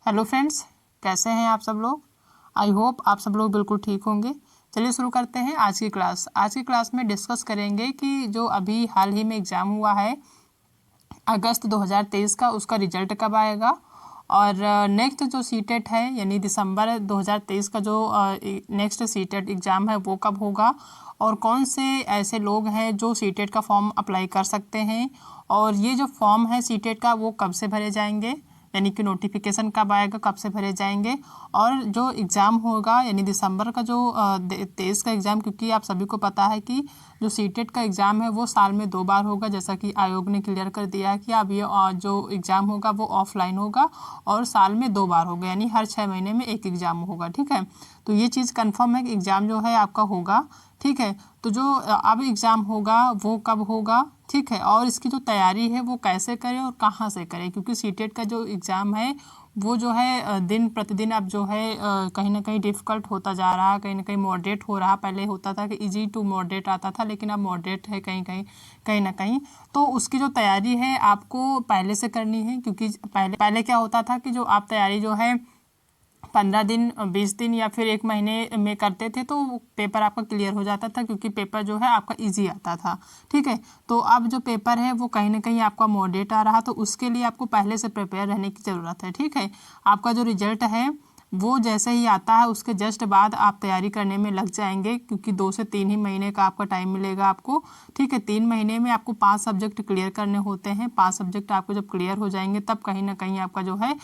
Hello friends, कैसे हैं आप सब लोग। आई होप आप सब लोग बिल्कुल ठीक होंगे। चलिए शुरू करते हैं आज की क्लास। आज की क्लास में डिस्कस करेंगे कि जो अभी हाल ही में एग्ज़ाम हुआ है अगस्त 2023 का, उसका रिजल्ट कब आएगा और नेक्स्ट जो सीटेट है यानी दिसंबर 2023 का जो नेक्स्ट सीटेट एग्ज़ाम है वो कब होगा और कौन से ऐसे लोग हैं जो सीटेट का फॉर्म अप्लाई कर सकते हैं और ये जो फॉर्म है सीटेट का वो कब से भरे जाएंगे, यानी कि नोटिफिकेशन कब आएगा, कब से भरे जाएंगे और जो एग्ज़ाम होगा यानी दिसंबर का जो 23 का एग्ज़ाम, क्योंकि आप सभी को पता है कि जो सीटेट का एग्ज़ाम है वो साल में 2 बार होगा, जैसा कि आयोग ने क्लियर कर दिया है कि अब ये जो एग्ज़ाम होगा वो ऑफलाइन होगा और साल में 2 बार होगा, यानी हर 6 महीने में एक एग्ज़ाम होगा। ठीक है, तो ये चीज़ कन्फर्म है कि एग्ज़ाम जो है आपका होगा। ठीक है, तो जो अब एग्ज़ाम होगा वो कब होगा, ठीक है, और इसकी जो तैयारी है वो कैसे करें और कहाँ से करें, क्योंकि सीटेट का जो एग्ज़ाम है वो जो है दिन प्रतिदिन अब जो है कहीं ना कहीं डिफ़िकल्ट होता जा रहा है, कहीं ना कहीं मॉडरेट हो रहा। पहले होता था कि इजी टू मॉडरेट आता था, लेकिन अब मॉडरेट है कहीं ना कहीं। तो उसकी जो तैयारी है आपको पहले से करनी है, क्योंकि पहले क्या होता था कि जो आप तैयारी जो है 15 दिन 20 दिन या फिर 1 महीने में करते थे तो पेपर आपका क्लियर हो जाता था, क्योंकि पेपर जो है आपका इजी आता था। ठीक है, तो अब जो पेपर है वो कहीं ना कहीं आपका मॉडरेट आ रहा, तो उसके लिए आपको पहले से प्रिपेयर रहने की ज़रूरत है। ठीक है, आपका जो रिजल्ट है वो जैसे ही आता है उसके जस्ट बाद आप तैयारी करने में लग जाएंगे, क्योंकि 2 से 3 ही महीने का आपका टाइम मिलेगा आपको। ठीक है, 3 महीने में आपको 5 सब्जेक्ट क्लियर करने होते हैं। 5 सब्जेक्ट आपको जब क्लियर हो जाएंगे तब कहीं ना कहीं आपका जो है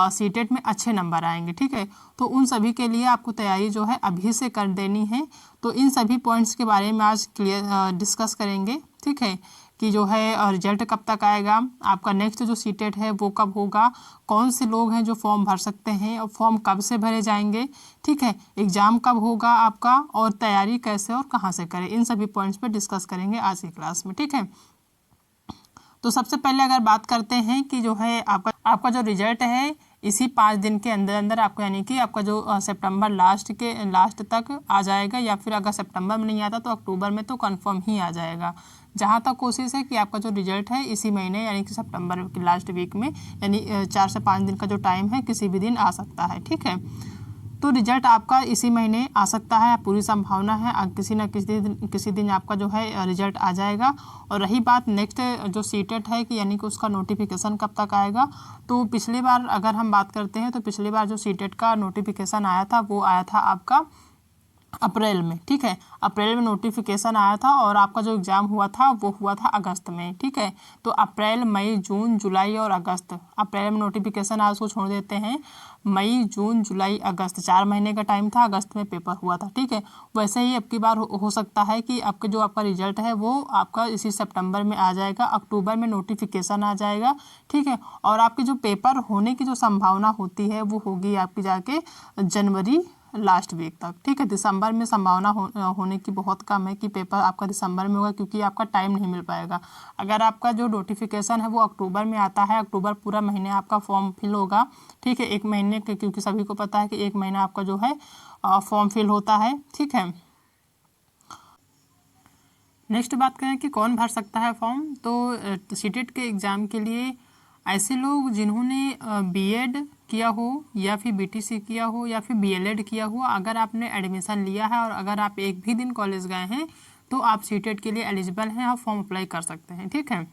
सीटेट में अच्छे नंबर आएंगे। ठीक है, तो उन सभी के लिए आपको तैयारी जो है अभी से कर देनी है। तो इन सभी पॉइंट्स के बारे में आज क्लियर डिस्कस करेंगे। ठीक है, कि जो है रिजल्ट कब तक आएगा, आपका नेक्स्ट जो सीटेट है वो कब होगा, कौन से लोग हैं जो फॉर्म भर सकते हैं और फॉर्म कब से भरे जाएंगे। ठीक है, एग्ज़ाम कब होगा आपका और तैयारी कैसे और कहाँ से करें, इन सभी पॉइंट्स पे डिस्कस करेंगे आज की क्लास में। ठीक है, तो सबसे पहले अगर बात करते हैं कि जो है आपका जो रिजल्ट है इसी 5 दिन के अंदर अंदर आपको, यानी कि आपका जो सितंबर लास्ट तक आ जाएगा, या फिर अगर सितंबर में नहीं आता तो अक्टूबर में तो कंफर्म ही आ जाएगा। जहाँ तक कोशिश है कि आपका जो रिजल्ट है इसी महीने यानी कि सितंबर के लास्ट वीक में, यानी 4 से 5 दिन का जो टाइम है किसी भी दिन आ सकता है। ठीक है, तो रिजल्ट आपका इसी महीने आ सकता है, पूरी संभावना है किसी न किसी दिन आपका जो है रिजल्ट आ जाएगा। और रही बात नेक्स्ट जो सीटेट है कि यानी कि उसका नोटिफिकेशन कब तक आएगा, तो पिछली बार अगर हम बात करते हैं तो पिछली बार जो सीटेट का नोटिफिकेशन आया था वो आया था आपका अप्रैल में। ठीक है, अप्रैल में नोटिफिकेशन आया था और आपका जो एग्ज़ाम हुआ था वो हुआ था अगस्त में। ठीक है, तो अप्रैल मई जून जुलाई और अगस्त, अप्रैल में नोटिफिकेशन आया उसको छोड़ देते हैं, मई जून जुलाई अगस्त 4 महीने का टाइम था, अगस्त में पेपर हुआ था। ठीक है, वैसे ही अब की बार हो सकता है कि आपका रिजल्ट है वो आपका इसी सितंबर में आ जाएगा, अक्टूबर में नोटिफिकेशन आ जाएगा। ठीक है, और आपके जो पेपर होने की जो संभावना होती है वो होगी आपकी जाके जनवरी लास्ट वीक तक। ठीक है, दिसंबर में संभावना होने की बहुत कम है कि पेपर आपका दिसंबर में होगा, क्योंकि आपका टाइम नहीं मिल पाएगा। अगर आपका जो नोटिफिकेशन है वो अक्टूबर में आता है, अक्टूबर पूरा महीने आपका फॉर्म फिल होगा। ठीक है, 1 महीने के, क्योंकि सभी को पता है कि 1 महीना आपका जो है फॉर्म फिल होता है। ठीक है, नेक्स्ट बात करें कि कौन भर सकता है फॉर्म, तो सीटेट के एग्ज़ाम के लिए ऐसे लोग जिन्होंने बीएड किया हो या फिर बीटीसी किया हो या फिर बीएलएड किया हो, अगर आपने एडमिशन लिया है और अगर आप एक भी दिन कॉलेज गए हैं तो आप सीटेट के लिए एलिजिबल हैं, आप फॉर्म अप्लाई कर सकते हैं। ठीक है,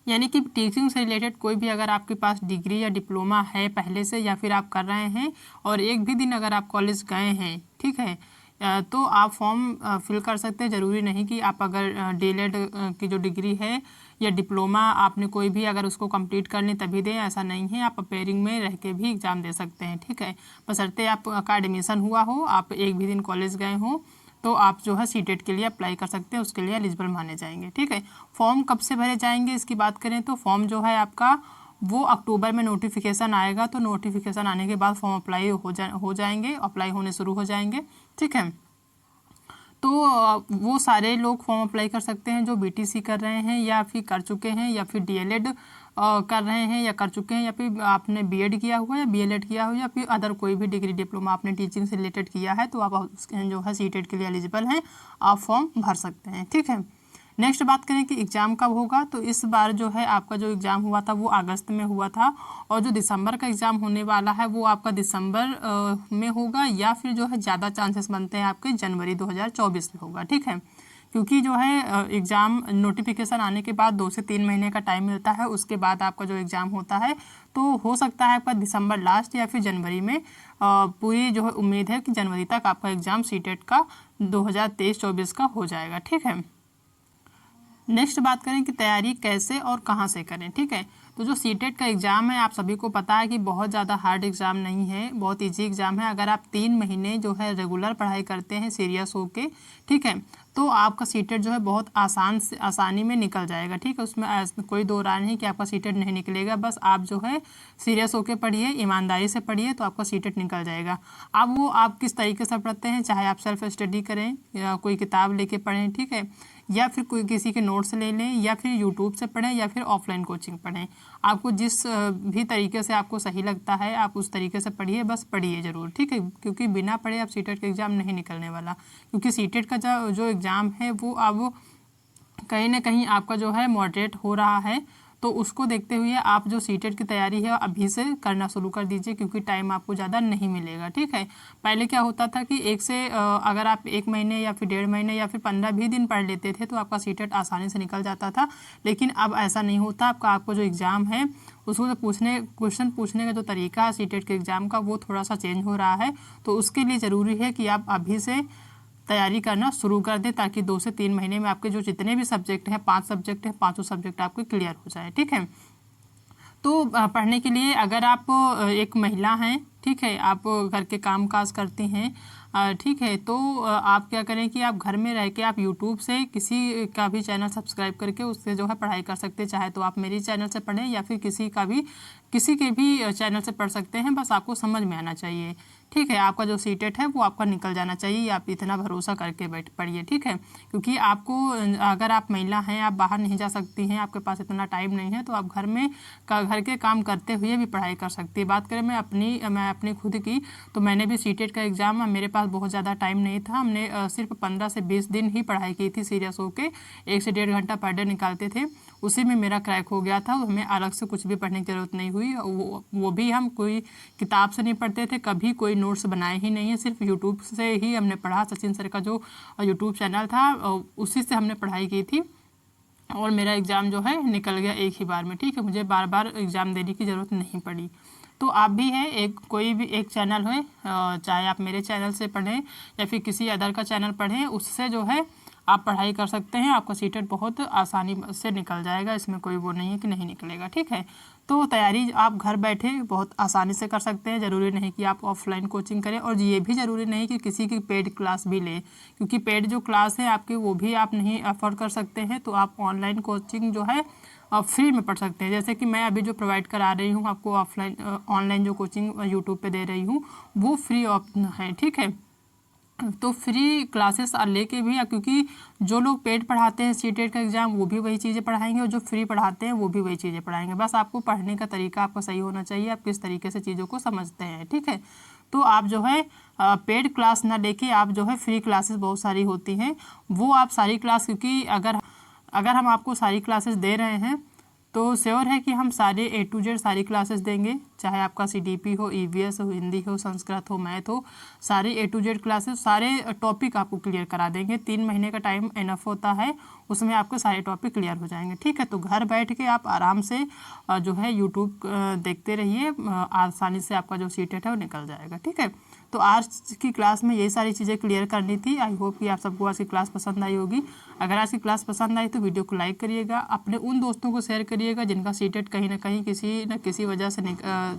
यानी कि टीचिंग से रिलेटेड कोई भी अगर आपके पास डिग्री या डिप्लोमा है पहले से या फिर आप कर रहे हैं और एक भी दिन अगर आप कॉलेज गए हैं, ठीक है, तो आप फॉर्म फिल कर सकते हैं। ज़रूरी नहीं कि आप अगर डीएलएड की जो डिग्री है या डिप्लोमा आपने कोई भी अगर उसको कंप्लीट कर लें तभी दें, ऐसा नहीं है, आप अपेयरिंग में रह के भी एग्ज़ाम दे सकते हैं। ठीक है, बशर्ते आपका एडमिशन हुआ हो, आप एक भी दिन कॉलेज गए हों, तो आप जो है सीटेट के लिए अप्लाई कर सकते हैं, उसके लिए एलिजिबल माने जाएंगे। ठीक है, फॉर्म कब से भरे जाएंगे इसकी बात करें तो फॉर्म जो है आपका वो अक्टूबर में नोटिफिकेशन आएगा, तो नोटिफिकेशन आने के बाद फॉर्म अप्लाई हो जाएंगे, अप्लाई होने शुरू हो जाएंगे। ठीक है, तो वो सारे लोग फॉर्म अप्लाई कर सकते हैं जो बीटीसी कर रहे हैं या फिर कर चुके हैं या फिर डीएलएड कर रहे हैं या कर चुके हैं, या फिर आपने बीएड किया हुआ या बीएलएड किया हुआ या फिर अदर कोई भी डिग्री डिप्लोमा आपने टीचिंग से रिलेटेड किया है, तो आप जो है सीटेट के लिए एलिजिबल हैं, आप फॉर्म भर सकते हैं। ठीक है, नेक्स्ट बात करें कि एग्ज़ाम कब होगा, तो इस बार जो है आपका जो एग्ज़ाम हुआ था वो अगस्त में हुआ था, और जो दिसंबर का एग्ज़ाम होने वाला है वो आपका दिसंबर में होगा, या फिर जो है ज़्यादा चांसेस बनते हैं आपके जनवरी 2024 में होगा। ठीक है, क्योंकि जो है एग्ज़ाम नोटिफिकेशन आने के बाद 2 से 3 महीने का टाइम मिलता है, उसके बाद आपका जो एग्ज़ाम होता है, तो हो सकता है आपका दिसंबर लास्ट या फिर जनवरी में। पूरी जो है उम्मीद है कि जनवरी तक आपका एग्ज़ाम सीटेट का 2023-24 का हो जाएगा। ठीक है, नेक्स्ट बात करें कि तैयारी कैसे और कहाँ से करें। ठीक है, तो जो सीटेट का एग्ज़ाम है आप सभी को पता है कि बहुत ज़्यादा हार्ड एग्ज़ाम नहीं है, बहुत इजी एग्ज़ाम है। अगर आप 3 महीने जो है रेगुलर पढ़ाई करते हैं सीरियस होके, ठीक है, तो आपका सीटेट जो है बहुत आसानी में निकल जाएगा। ठीक है, उसमें कोई दो राय नहीं कि आपका सीटेट नहीं निकलेगा। बस आप जो है सीरियस होके पढ़िए, ईमानदारी से पढ़िए, तो आपका सीटेट निकल जाएगा। अब वो आप किस तरीके से पढ़ते हैं, चाहे आप सेल्फ स्टडी करें या कोई किताब लेके पढ़ें, ठीक है, या फिर कोई किसी के नोट्स ले लें, या फिर यूट्यूब से पढ़ें, या फिर ऑफलाइन कोचिंग पढ़ें। आपको जिस भी तरीके से आपको सही लगता है आप उस तरीके से पढ़िए, बस पढ़िए ज़रूर। ठीक है, क्योंकि बिना पढ़े आप सीटेट का एग्ज़ाम नहीं निकलने वाला, क्योंकि सीटेट का जो एग्ज़ाम है वो अब कहीं ना कहीं आपका जो है मॉडरेट हो रहा है, तो उसको देखते हुए आप जो सीटेट की तैयारी है अभी से करना शुरू कर दीजिए, क्योंकि टाइम आपको ज़्यादा नहीं मिलेगा। ठीक है, पहले क्या होता था कि अगर आप 1 महीने या फिर 1.5 महीने या फिर 15 भी दिन पढ़ लेते थे तो आपका सीटेट आसानी से निकल जाता था, लेकिन अब ऐसा नहीं होता। आपको जो एग्ज़ाम है उसको जो क्वेश्चन पूछने का जो तरीका है सीटेट के एग्ज़ाम का वो थोड़ा सा चेंज हो रहा है, तो उसके लिए ज़रूरी है कि आप अभी से तैयारी करना शुरू कर दें, ताकि 2 से 3 महीने में आपके जो जितने भी सब्जेक्ट हैं, 5 सब्जेक्ट हैं, पाँचों सब्जेक्ट आपके क्लियर हो जाए। ठीक है, तो पढ़ने के लिए अगर आप एक महिला हैं, ठीक है, आप घर के काम काज करती हैं, ठीक है, तो आप क्या करें कि आप घर में रह के आप यूट्यूब से किसी का भी चैनल सब्सक्राइब करके उससे जो है पढ़ाई कर सकते हैं। चाहे तो आप मेरी चैनल से पढ़ें या फिर किसी के भी चैनल से पढ़ सकते हैं, बस आपको समझ में आना चाहिए। ठीक है, आपका जो सीटेट है वो आपका निकल जाना चाहिए, आप इतना भरोसा करके पढ़िए। ठीक है, क्योंकि आपको अगर आप महिला हैं, आप बाहर नहीं जा सकती हैं, आपके पास इतना टाइम नहीं है, तो आप घर के काम करते हुए भी पढ़ाई कर सकती है। बात करें मैं अपनी खुद की, तो मैंने भी सीटेट का एग्ज़ाम, मेरे पास बहुत ज़्यादा टाइम नहीं था, हमने सिर्फ 15 से 20 दिन ही पढ़ाई की थी सीरियस होके, 1 से 1.5 घंटा पर डे निकालते थे, उसी में मेरा क्रैक हो गया था। हमें अलग से कुछ भी पढ़ने की ज़रूरत नहीं हुई, वो भी हम कोई किताब से नहीं पढ़ते थे, कभी कोई नोट्स बनाए ही नहीं है, सिर्फ यूट्यूब से ही हमने पढ़ा। सचिन सर का जो यूट्यूब चैनल था उसी से हमने पढ़ाई की थी, और मेरा एग्ज़ाम जो है निकल गया एक ही बार में। ठीक है, मुझे बार बार एग्ज़ाम देने की ज़रूरत नहीं पड़ी। तो आप भी है कोई भी एक चैनल हो, चाहे आप मेरे चैनल से पढ़ें या फिर किसी अदर का चैनल पढ़ें, उससे जो है आप पढ़ाई कर सकते हैं, आपका सीटेट बहुत आसानी से निकल जाएगा, इसमें कोई वो नहीं है कि नहीं निकलेगा। ठीक है, तो तैयारी आप घर बैठे बहुत आसानी से कर सकते हैं, ज़रूरी नहीं कि आप ऑफलाइन कोचिंग करें, और ये भी ज़रूरी नहीं कि किसी की पेड क्लास भी लें, क्योंकि पेड जो क्लास है आपकी वो भी आप नहीं अफोर्ड कर सकते हैं, तो आप ऑनलाइन कोचिंग जो है आप फ्री में पढ़ सकते हैं। जैसे कि मैं अभी जो प्रोवाइड करा रही हूँ आपको ऑनलाइन जो कोचिंग यूट्यूब पे दे रही हूँ वो फ्री ऑप्शन है। ठीक है, तो फ्री क्लासेस लेके भी, क्योंकि जो लोग पेड पढ़ाते हैं सीटेट का एग्ज़ाम वो भी वही चीज़ें पढ़ाएंगे, और जो फ्री पढ़ाते हैं वो भी वही चीज़ें पढ़ाएंगे। बस आपको पढ़ने का तरीका आपका सही होना चाहिए, आप किस तरीके से चीज़ों को समझते हैं। ठीक है, तो आप जो है पेड क्लास ना लेके आप जो है फ्री क्लासेस बहुत सारी होती हैं, वो आप सारी क्लास, क्योंकि अगर हम आपको सारी क्लासेस दे रहे हैं तो श्योर है कि हम सारे A to Z सारी क्लासेस देंगे, चाहे आपका CDP हो, EVS हो, हिंदी हो, संस्कृत हो, मैथ हो, सारे A to Z क्लासेस, सारे टॉपिक आपको क्लियर करा देंगे। 3 महीने का टाइम इनफ होता है, उसमें आपके सारे टॉपिक क्लियर हो जाएंगे। ठीक है, तो घर बैठ के आप आराम से जो है यूट्यूब देखते रहिए, आसानी से आपका जो सीटेट है वो निकल जाएगा। ठीक है, तो आज की क्लास में यही सारी चीज़ें क्लियर करनी थी। आई होप कि आप सबको आज की क्लास पसंद आई होगी। अगर आज की क्लास पसंद आई तो वीडियो को लाइक करिएगा, अपने उन दोस्तों को शेयर करिएगा जिनका सीटेट कहीं ना कहीं किसी न किसी वजह से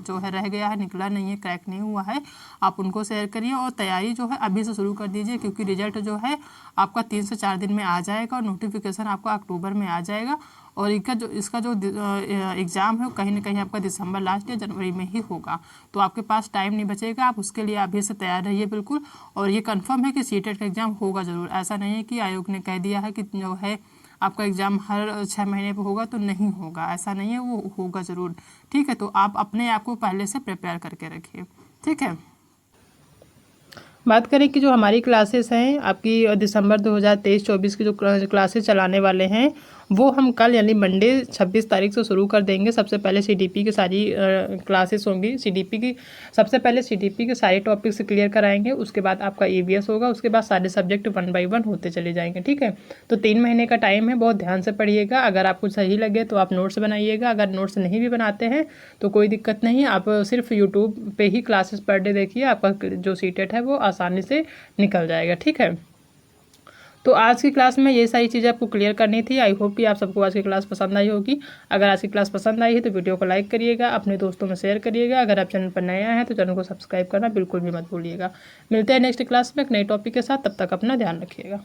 जो है रह गया है, निकला नहीं है, क्रैक नहीं हुआ है, आप उनको शेयर करिए। और तैयारी जो है अभी से शुरू कर दीजिए, क्योंकि रिजल्ट जो है आपका 3 से 4 दिन में आ जाएगा, और नोटिफिकेशन आपका अक्टूबर में आ जाएगा, और इसका जो एग्ज़ाम है वो कहीं ना कहीं आपका दिसंबर लास्ट या जनवरी में ही होगा। तो आपके पास टाइम नहीं बचेगा, आप उसके लिए अभी से तैयार रहिए बिल्कुल। और ये कंफर्म है कि सीटेट का एग्ज़ाम होगा ज़रूर, ऐसा नहीं है कि आयोग ने कह दिया है कि जो है आपका एग्ज़ाम हर 6 महीने पर होगा तो नहीं होगा, ऐसा नहीं है, वो होगा ज़रूर। ठीक है, तो आप अपने आप को पहले से प्रिपेयर करके रखिए। ठीक है, बात करें कि जो हमारी क्लासेस हैं आपकी दिसंबर 2023-24 की जो क्लासेस चलाने वाले हैं वो हम कल यानी मंडे 26 तारीख से शुरू कर देंगे। सबसे पहले सीडीपी की सारी क्लासेस होंगी। सबसे पहले सीडीपी के सारे टॉपिक्स क्लियर कराएंगे, उसके बाद आपका ईवीएस होगा, उसके बाद सारे सब्जेक्ट 1 बाय 1 होते चले जाएंगे। ठीक है, तो 3 महीने का टाइम है, बहुत ध्यान से पढ़िएगा। अगर आपको सही लगे तो आप नोट्स बनाइएगा, अगर नोट्स नहीं भी बनाते हैं तो कोई दिक्कत नहीं, आप सिर्फ यूट्यूब पे ही क्लासेस पर डे देखिए, आपका जो सीटेट है वो आसानी से निकल जाएगा। ठीक है, तो आज की क्लास में ये सारी चीज़ें आपको क्लियर करनी थी। आई होप कि आप सबको आज की क्लास पसंद आई होगी। अगर आज की क्लास पसंद आई है तो वीडियो को लाइक करिएगा, अपने दोस्तों में शेयर करिएगा। अगर आप चैनल पर नए आए हैं तो चैनल को सब्सक्राइब करना बिल्कुल भी मत भूलिएगा। मिलते हैं नेक्स्ट क्लास में एक नए टॉपिक के साथ, तब तक अपना ध्यान रखिएगा।